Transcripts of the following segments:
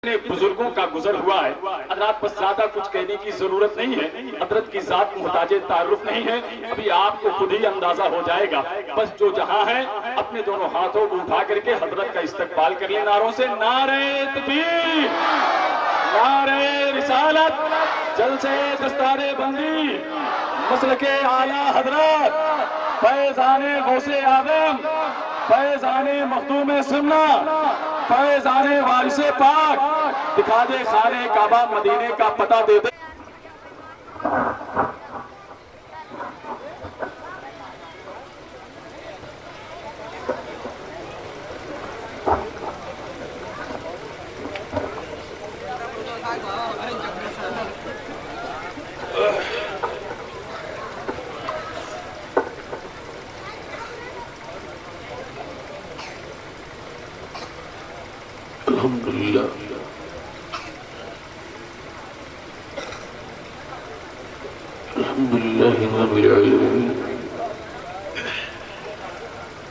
بزرگوں کا گزر ہوا ہے حضرات، بس زیادہ کچھ کہنے کی ضرورت نہیں ہے، حضرت کی ذات محتاج تعارف نہیں ہے، ابھی آپ کو خود ہی اندازہ ہو جائے گا۔ بس جو جہاں ہے اپنے دونوں ہاتھوں کو اٹھا کر کے حضرت کا استقبال کر لیں نعروں سے، نعرہ تکبیر، نعرہ رسالت، جلسے دستار بندی، مسلک اعلیٰ حضرت، فیضان غوث اعظم، فیضان مخدوم سمنا، فیضان وارث پاک، دکھا دے خانہ کعبہ مدینے کا پتہ دے دے۔ الحمدللہ الحمدللہ رب العالمین،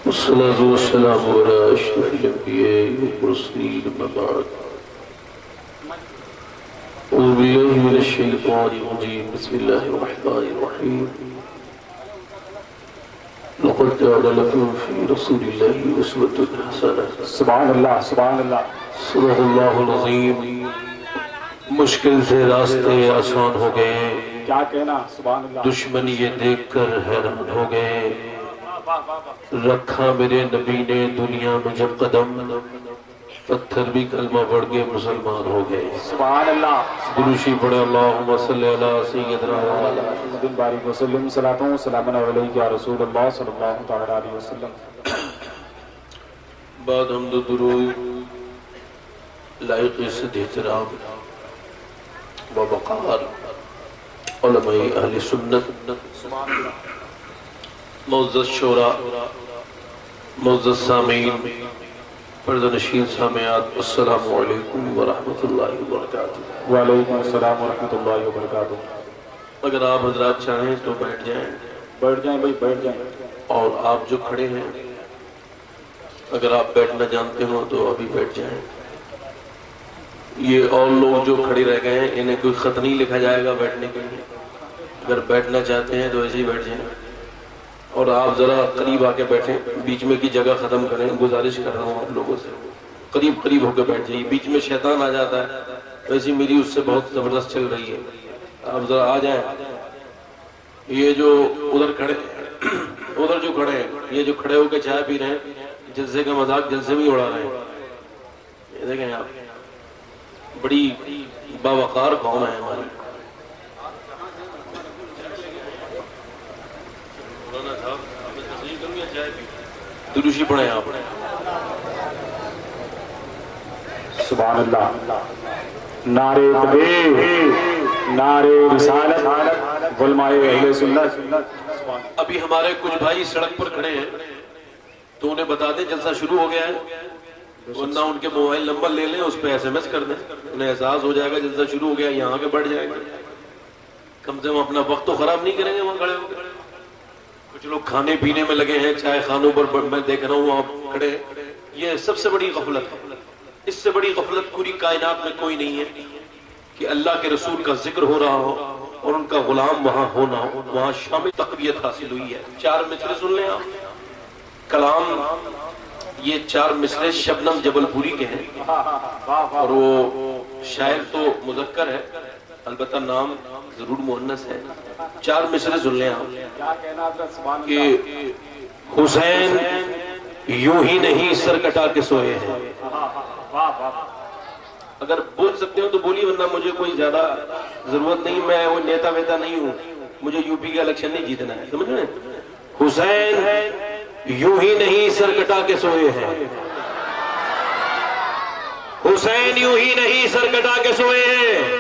والصلاة والسلام علی اشرف الانبیاء والمرسلین، اما بعد، اعوذ باللہ من الشیطان الرجیم، بسم اللہ الرحمن الرحیم، لقد كان لكم في رسول الله أسوة حسنة۔ سبحان اللہ، سبحان اللہ، صدق اللہ العظیم۔ مشکل سے راستے آسان ہو گئے، کیا کہنا، سبحان اللہ۔ دشمن یہ دیکھ کر حیران ہو گئے، رکھا میرے نبی نے دنیا میں جب قدم، پتھر بھی کلمہ پڑھ کے مسلمان ہو گئے۔ سبحان اللہ، دروشی پڑھے، اللہم صلی علی سیدنا وعلی محمد بارک وسلم، صلاۃ و سلام علیک یا رسول اللہ صلی اللہ تعالی علیہ وسلم۔ بعد حمد و درود لائق عزت احترام و وقار علماء اہل سنت، معزز شورا، معزز سامعین، پردہ نشین سامعات، السلام علیکم ورحمۃ اللہ وبرکاتہ۔ وعلیکم السلام ورحمۃ اللہ وبرکاتہ۔ اگر آپ حضرات چاہیں تو بیٹھ جائیں، بیٹھ جائیں بھائی، بیٹھ جائیں۔ اور آپ جو کھڑے ہیں اگر آپ بیٹھنا جانتے ہو تو ابھی بیٹھ جائیں۔ یہ اور لوگ جو کھڑے رہ گئے ہیں انہیں کوئی خط نہیں لکھا جائے گا بیٹھنے کے لیے، اگر بیٹھنا چاہتے ہیں تو ایسے ہی بیٹھ جائیں، اور آپ ذرا قریب آ کے بیٹھیں، بیچ میں کی جگہ ختم کریں، گزارش کر رہا ہوں آپ لوگوں سے، قریب قریب ہو کے بیٹھ جائیے، بیچ میں شیطان آ جاتا ہے، ویسے میری اس سے بہت زبردست چل رہی ہے، آپ ذرا آ جائیں۔ یہ جو ادھر کھڑے ادھر جو کھڑے ہیں، یہ جو کھڑے ہو کے چائے پی رہے ہیں، جلسے کا مذاق جلسے میں اڑا رہے ہیں، یہ دیکھیں آپ، بڑی باوقار قوم ہے ہماری۔ دروشی پڑھیں آپ۔ سبحان اللہ، نعرہ تکبیر، نعرہ رسالت، علماء اہل سنت۔ ابھی ہمارے کچھ بھائی سڑک پر کھڑے ہیں تو انہیں بتا دیں جلسہ شروع ہو گیا ہے، ورنہ ان کے موبائل نمبر لے لیں، اس پہ SMS کر دیں، انہیں احساس ہو جائے گا جلسہ شروع ہو گیا، یہاں کے بیٹھ جائیں گے، کم سے کم اپنا وقت تو خراب نہیں کریں گے وہاں کھڑے ہو کے۔ کچھ لوگ کھانے پینے میں لگے ہیں، چائے خانوں پر میں دیکھ رہا ہوں آپ کھڑے ہیں، یہ سب سے بڑی غفلت ہے، اس سے بڑی غفلت پوری کائنات میں کوئی نہیں ہے کہ اللہ کے رسول کا ذکر ہو رہا ہو اور ان کا غلام وہاں ہونا ہو، وہاں شامل تقویت حاصل ہوئی ہے۔ چار مصرے سن لیں آپ، کلام، یہ چار مصرے شبنم جبل پوری کے ہیں، اور وہ شاعر تو مذکر ہے، البتہ نام ضرور مؤنث ہے۔ چار مصرے سن لیں آپ کہ حسین یوں ہی نہیں سر کٹا کے سوئے ہیں۔ اگر بول سکتے ہو تو بولیے، ورنہ مجھے کوئی زیادہ ضرورت نہیں، میں وہ نیتا ویتا نہیں ہوں، مجھے UP کا الیکشن نہیں جیتنا ہے، سمجھ رہے ہیں؟ حسین یوں ہی نہیں سر کٹا کے سوئے ہیں، حسین یوں ہی نہیں سر کٹا کے سوئے ہیں،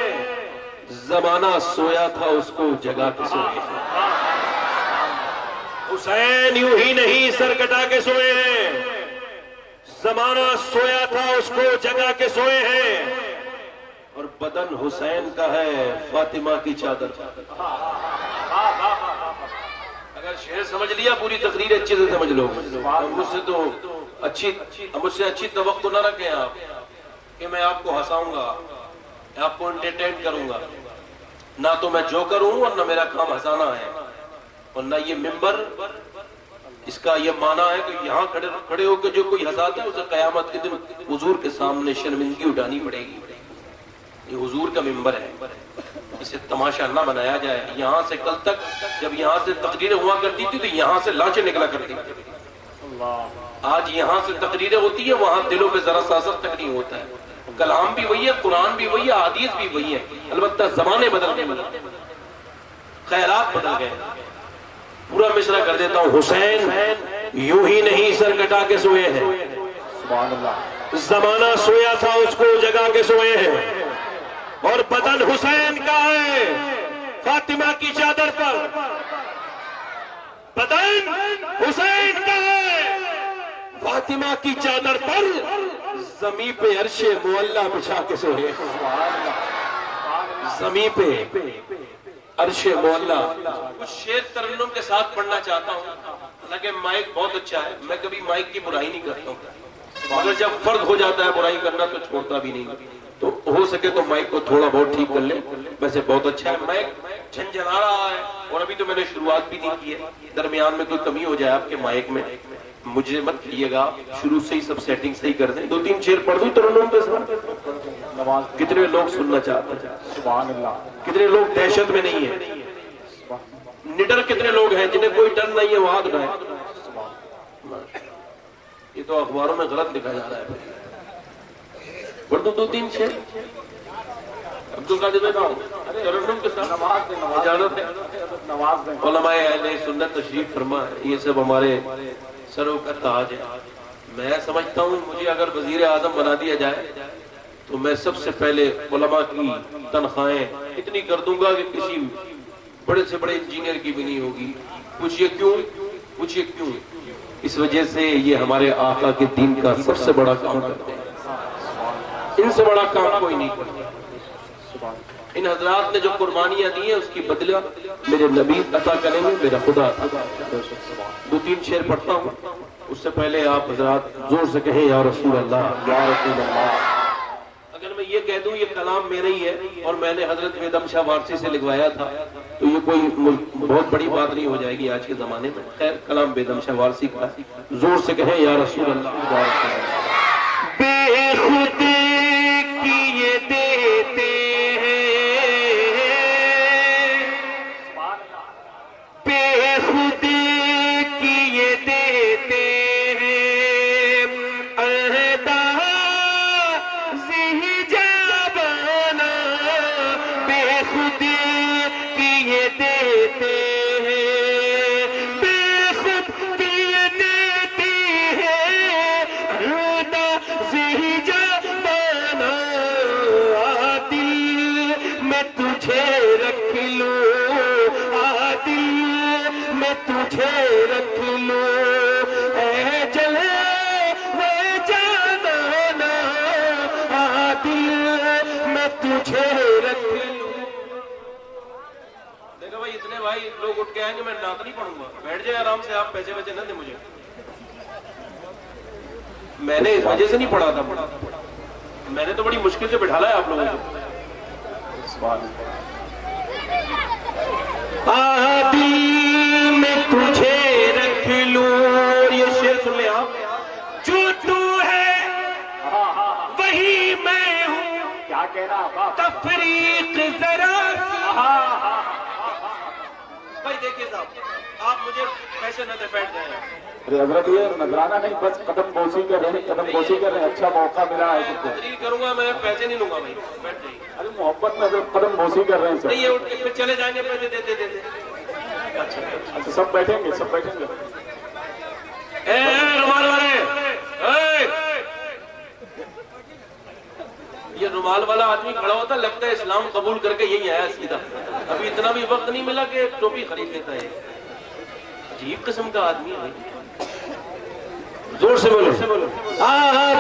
زمانہ سویا تھا اس کو جگا کے سوئے ہیں۔ حسین یوں ہی نہیں سر کٹا کے سوئے ہیں، زمانہ سویا تھا اس کو جگا کے سوئے ہیں، اور بدن حسین کا ہے فاطمہ کی چادر۔ اگر شعر سمجھ لیا پوری تقریر اچھے سے سمجھ لو، مجھ سے تو اچھی توقع نہ رکھیں آپ، کہ میں آپ کو ہنساؤں گا، آپ کو انٹرٹین کروں گا، نہ تو میں جوکر ہوں اور نہ میرا کام ہنسانا ہے، اور نہ یہ ممبر اس کا یہ معنی ہے کہ یہاں کھڑے ہو کے جو کوئی ہنساتا ہے اسے قیامت کے دن حضور کے سامنے شرمندگی اٹھانی پڑے گی۔ یہ حضور کا ممبر ہے، اسے تماشا نہ بنایا جائے۔ یہاں سے کل تک جب یہاں سے تقریریں ہوا کرتی تھی تو یہاں سے لانچیں نکلا کرتی تھی، آج یہاں سے تقریریں ہوتی ہے، وہاں دلوں پہ ذرا سا اثر تک نہیں ہوتا ہے۔ کلام بھی وہی ہے، قرآن بھی وہی ہے، حدیث بھی وہی ہے، البتہ زمانے بدل گئے، خیالات بدل گئے۔ پورا مصرع کر دیتا ہوں۔ حسین یوں ہی نہیں سر کٹا کے سوئے ہیں، سبحان اللہ، زمانہ سویا تھا اس کو جگا کے سوئے ہیں، اور بدن حسین کا ہے فاطمہ کی چادر پر، بدن حسین کا ہے فاطمہ کی چادر پر، زمین پہ عرش معلا بچھا کے سوئے، زمین پہ عرش معلا۔ کچھ شعر ترنم کے ساتھ پڑھنا چاہتا ہوں، حالانکہ مائک بہت اچھا ہے، میں کبھی مائک کی برائی نہیں کرتا ہوں، مگر جب فرض ہو جاتا ہے برائی کرنا تو چھوڑتا بھی نہیں، تو ہو سکے تو مائک کو تھوڑا بہت ٹھیک کر لیں۔ ویسے بہت اچھا ہے، مائک جھنجھنا رہا ہے، اور ابھی تو میں نے شروعات بھی نہیں کی ہے، درمیان میں کوئی کمی ہو جائے آپ کے مائک میں مجھے مت کہیے گا، شروع سے ہی سب سیٹنگ صحیح کر دیں۔ 2-3 شعر پڑھ دوں ترنم کے ساتھ؟ کتنے لوگ سننا چاہتے ہیں؟ سبحان اللہ، کتنے لوگ دہشت میں نہیں ہیں؟ نڈر کتنے لوگ ہیں جنہیں کوئی ڈر نہیں ہے وہ ہاتھ اٹھائیں؟ یہ تو اخباروں میں غلط لکھا جا رہا ہے۔ پڑھ دوں 2-3 شعر؟ عبد القادر ترنم کے ساتھ اجازت ہے؟ نواز دیں، علماء اہل سنت تشریف فرما ہے، یہ سب ہمارے سروں کا تاج ہے۔ میں سمجھتا ہوں مجھے اگر وزیر اعظم بنا دیا جائے تو میں سب سے پہلے علماء کی تنخواہیں اتنی کر دوں گا کہ کسی بڑے سے بڑے انجینئر کی بھی نہیں ہوگی۔ پوچھئے کیوں؟ پوچھئے کیوں؟ اس وجہ سے یہ ہمارے آقا کے دین کا سب سے بڑا کام کرتے ہیں، ان سے بڑا کام کوئی نہیں کرتا۔ ان حضرات نے جو قربانیاں دی ہیں اس کی بدلہ میرے نبی عطا کریں گے، میرا خدا عطا کریں گے۔ 2-3 شعر پڑھتا ہوں، اس سے پہلے آپ حضرات زور سے کہیں یا رسول اللہ، یا رسول اللہ۔ اگر میں یہ کہہ دوں یہ کلام میرا ہی ہے اور میں نے حضرت بیدم شاہ وارسی سے لکھوایا تھا تو یہ کوئی بہت بڑی بات نہیں ہو جائے گی آج کے زمانے میں۔ خیر، کلام بیدم شاہ وارسی کا، زور سے کہیں یا رسول اللہ۔ بے خود کیے دیتے لوگ اٹھ کے آئیں گے، میں نعت نہیں پڑھوں گا، بیٹھ جائے آرام سے، آپ پیسے ویسے نہ دیں مجھے، میں نے اس وجہ سے نہیں پڑھا تھا، میں نے تو بڑی مشکل سے بٹھالا ہے آپ لوگوں کو۔ دل میں تجھے رکھ لوں، یہ شعر سن لیں آپ، جو تو ہے وہی میں ہوں، کیا کہنا تفریق ذرا بھائی دیکھیے صاحب، آپ مجھے پیسے نہ دے، بیٹھ جائیں۔ ارے حضرت یہ نذرانہ نہیں، بس قدم بوسی کر رہے ہیں، قدم بوسی کر رہے ہیں، اچھا موقع ملا ہے سب کو۔ تقریر کروں گا میں، پیسے نہیں لوں گا بھائی، بیٹھ جائیے۔ ارے محبت میں حضرت قدم بوسی کر رہے ہیں سب۔ نہیں، یہ اٹھ کے پھر چلے جائیں گے، پیسے دیتے دیتے۔ اچھا سب بیٹھیں گے، سب بیٹھیں گے۔ اے رومال والے، یہ رومال والا آدمی کھڑا ہوتا لگتا ہے اسلام قبول کر کے یہی آیا سیدھا، ابھی اتنا بھی وقت نہیں ملا کہ ٹوپی خرید لیتا ہے، عجیب قسم کا آدمی ہے۔ زور سے بولو،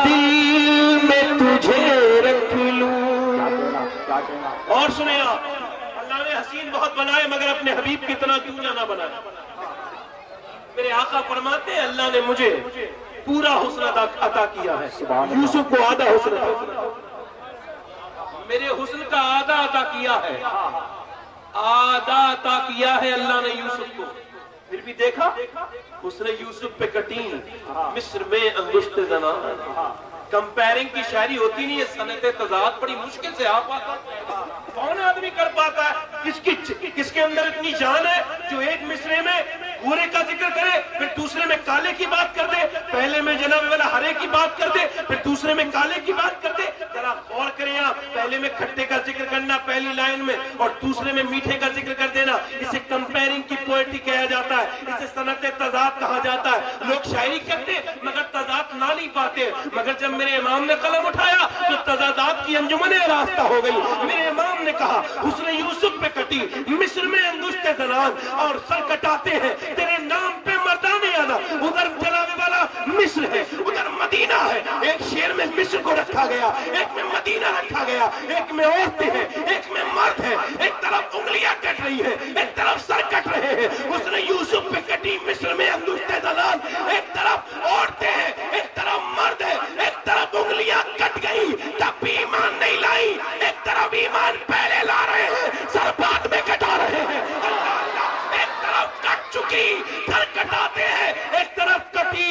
دل میں تجھے رکھ لوں۔ اور سنیں آپ، اللہ نے حسین بہت بنائے مگر اپنے حبیب کی طرح کیوں نہ بنائے؟ میرے آقا فرماتے ہیں اللہ نے مجھے پورا حسن عطا کیا ہے، یوسف کو آدھا حسن عطا کیا۔ میرے حسن کا آدھا عطا کیا ہے، آدھا عطا کیا ہے اللہ نے یوسف کو. پھر بھی دیکھا حسن یوسف پہ کٹیں مصر میں انگشت زنا. کمپیرنگ کی شاعری ہوتی نہیں ہے، صنعت تضاد بڑی مشکل سے آ پاتا. کون آدمی کر پاتا ہے؟ کس کے اندر اتنی جان ہے جو ایک مصرے میں گورے کا ذکر کرے، پھر دوسرے میں کالے کی بات کر دے، پہلے میں جناب والا ہرے کی بات کر دے، پھر دوسرے میں کالے کی بات کر دے. ذرا غور کریں آپ، پہلے میں کھٹے کا ذکر کرنا پہلی لائن میں اور دوسرے میں میٹھے کا ذکر کر دینا، اسے کمپیرنگ کی پوئٹری کہا جاتا ہے، اسے صنعت تضاد کہا جاتا ہے. لوگ شاعری کرتے مگر تضاد نہ نہیں پاتے، مگر جب میرے امام نے قلم اٹھایا تو تضادات کی انجمن راستہ ہو گئی. میرے امام نے کہا حسن یوسف پہ کٹی مصر میں انگشت زنان اور سر کٹاتے ہیں تیرے نام پہ مردان اعلیٰ. ادھر جلال والا مصر ہے، ادھر مدینہ ہے. ایک شعر میں مصر کو رکھا گیا، ایک میں مدینہ رکھا گیا، ایک میں عورتیں ہیں، ایک میں مرد ہے. ایک طرف انگلیاں کٹ رہی ہے، ایک طرف سر کٹ رہے ہیں. حسن یوسف پہ کٹی مصر میں انگشت زنان، ایک طرف عورتیں ہیں، ایک طرف مرد ہے. ایک طرف انگلیاں کٹ گئی تب بھی ایمان نہیں لائی، ایک طرف ایمان پہلے لا رہے ہیں سر بعد میں کٹا رہے ہیں. اللہ اللہ، ایک طرف کٹ چکی سر کٹاتے ہیں، ایک طرف کٹی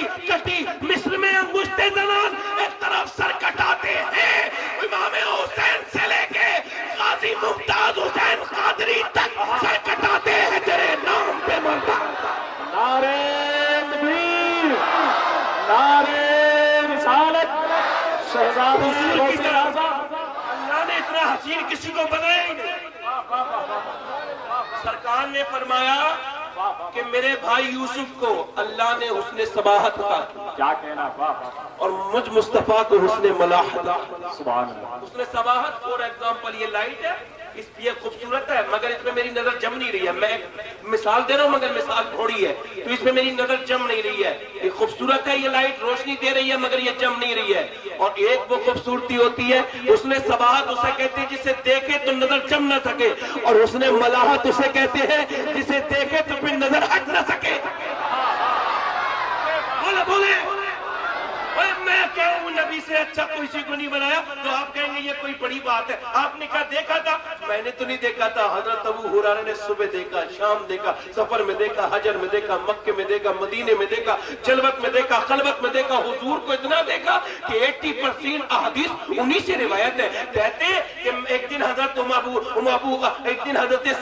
مصر میں انگشت زنان، ایک طرف سر کٹاتے ہیں. امام حسین سے لے کے غازی ممتاز حسین قادری تک سر کٹاتے ہیں تیرے نام پہ مرتا. نعرہ تکبیر، نعرہ رسالت، شہزادی غوث اعظم. اللہ نے اتنا حسین کسی کو بنایا ہی نہیں. سرکار نے فرمایا کہ میرے بھائی یوسف کو اللہ نے حسن صباحت کا کیا کہنا، اور مجھ مصطفیٰ کو حسن ملاحت. سبحان اللہ. حسن صباحت فور ایگزامپل یہ لائٹ ہے، اس یہ خوبصورت ہے مگر اس میں میری نظر جم نہیں رہی ہے. میں مثال دے رہا ہوں مگر مثال تھوڑی ہے تو اس میں میری نظر جم نہیں رہی ہے. یہ خوبصورت ہے، یہ لائٹ روشنی دے رہی ہے مگر یہ جم نہیں رہی ہے. اور ایک وہ خوبصورتی ہوتی ہے اس نے صباحت اسے کہتے ہیں جسے دیکھے تو نظر جم نہ سکے، اور اس نے ملاحت اسے کہتے ہیں جسے دیکھے تو پھر نظر ہٹ نہ سکے. بولے میں کہوں نبی سے اچھا کسی کو نہیں بنایا تو آپ کہیں گے یہ کوئی بڑی بات ہے. آپ نے کہا دیکھا تھا؟ میں نے تو نہیں دیکھا تھا. حضرت ابو ہریرہ نے صبح دیکھا، شام دیکھا، سفر میں دیکھا، حجر میں دیکھا، مکے میں دیکھا، مدینے میں دیکھا، جلوت میں دیکھا، خلوت میں دیکھا. حضور کو اتنا دیکھا کہ 80% احادیث انہی سے روایت ہے. کہتے ہیں کہ ایک دن حضرت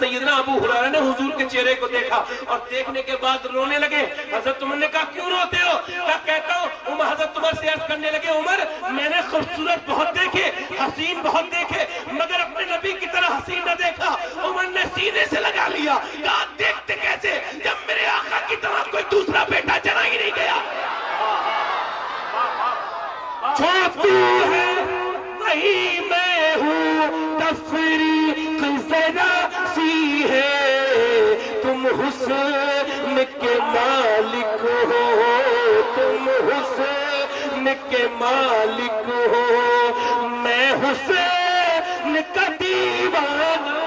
سیدنا ابو ہریرہ نے حضور کے چہرے کو دیکھا اور دیکھنے کے بعد رونے لگے. حضرت عمر نے کہا کیوں روتے ہو؟ کہتا ہوں حضرت عمر سے عرض کرنے لگے عمر میں نے خوبصورت بہت دیکھے، حسین بہت دیکھے مگر اپنے نبی کی طرح حسین نہ دیکھا. عمر نے سینے سے لگا لیا، کہا دیکھتے کیسے جب میرے آقا کی طرح کوئی دوسرا بیٹا جنا ہی نہیں گیا. جو تو ہے وہی میں ہوں، تفریق ذرا سی ہے. تم حسن کے مالک ہو، تم حسن کے مالک ہو، میں حسین کا دیوانہ.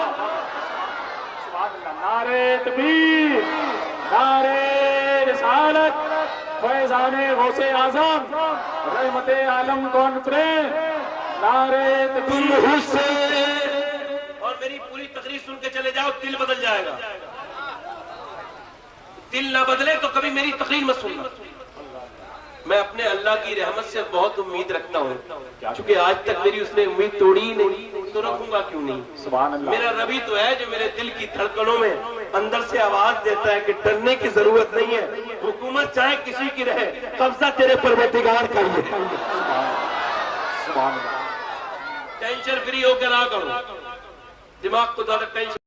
نعرہ تکبیر، نعرہ رسالت، فیضان غوث اعظم، رحمت عالم کانفرنس. نعرہ تم تکبیر. حسین. اور میری پوری تقریر سن کے چلے جاؤ، دل بدل جائے گا. دل نہ بدلے تو کبھی میری تقریر مت سننا. میں اپنے اللہ کی رحمت سے بہت امید رکھتا ہوں، چونکہ آج تک میری اس نے امید توڑی ہی نہیں تو رکھوں گا کیوں نہیں. سبحان اللہ. میرا ربی تو ہے جو میرے دل کی دھڑکنوں میں اندر سے آواز دیتا ہے کہ ڈرنے کی ضرورت نہیں ہے. حکومت چاہے کسی کی رہے، قبضہ تیرے پروردگار کا ہی ہے. سبحان اللہ. ٹینشن فری ہو کر آ کرو، دماغ کو زیادہ ٹینشن